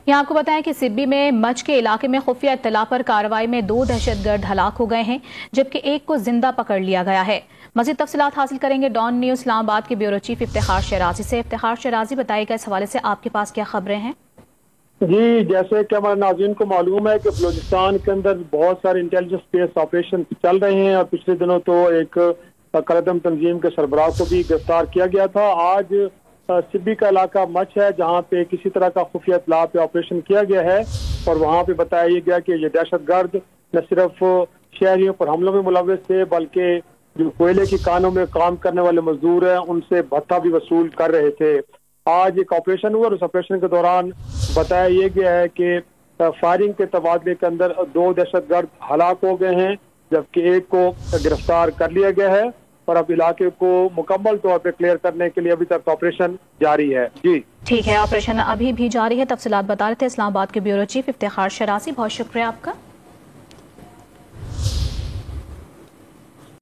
यहाँ आपको बताएं कि सिब्बी में मच के इलाके में खुफिया इत्तला पर कार्रवाई में 2 दहशतगर्द हलाक हो गए हैं, जबकि एक को जिंदा पकड़ लिया गया है। मज़ीद तफसीलात हासिल करेंगे डॉन न्यूज़ इस्लामाबाद के ब्यूरो चीफ इफ्तिखार शराजी से। इफ्तिखार शराजी, बताइएगा इस हवाले से आपके पास क्या खबरें हैं? जी, जैसे कि हमारे नाज़रीन को मालूम है कि बलूचिस्तान के अंदर बहुत सारे इंटेलिजेंस बेस्ड ऑपरेशन चल रहे हैं और पिछले दिनों तो एक कलदम तंजीम के सरबराह को भी गिरफ्तार किया गया था। आज सिब्बी का इलाका मच है जहाँ पे किसी तरह का खुफिया इत्तला पे ऑपरेशन किया गया है और वहाँ पे बताया गया कि ये दहशतगर्द न सिर्फ शहरियों पर हमलों में मुलव्वस थे बल्कि जो कोयले की कानों में काम करने वाले मजदूर हैं उनसे भत्ता भी वसूल कर रहे थे। आज एक ऑपरेशन हुआ और उस ऑपरेशन के दौरान बताया ये गया है कि फायरिंग के तबादले के अंदर 2 दहशतगर्द हलाक हो गए हैं, जबकि एक को गिरफ्तार कर लिया गया है और अब इलाके को मुकम्मल तौर पे क्लियर करने के लिए अभी तक ऑपरेशन जारी है। जी ठीक है, ऑपरेशन अभी भी जारी है। तफसीलात बता रहे थे इस्लामाबाद के ब्यूरो चीफ इफ्तिखार शराजी। बहुत शुक्रिया आपका।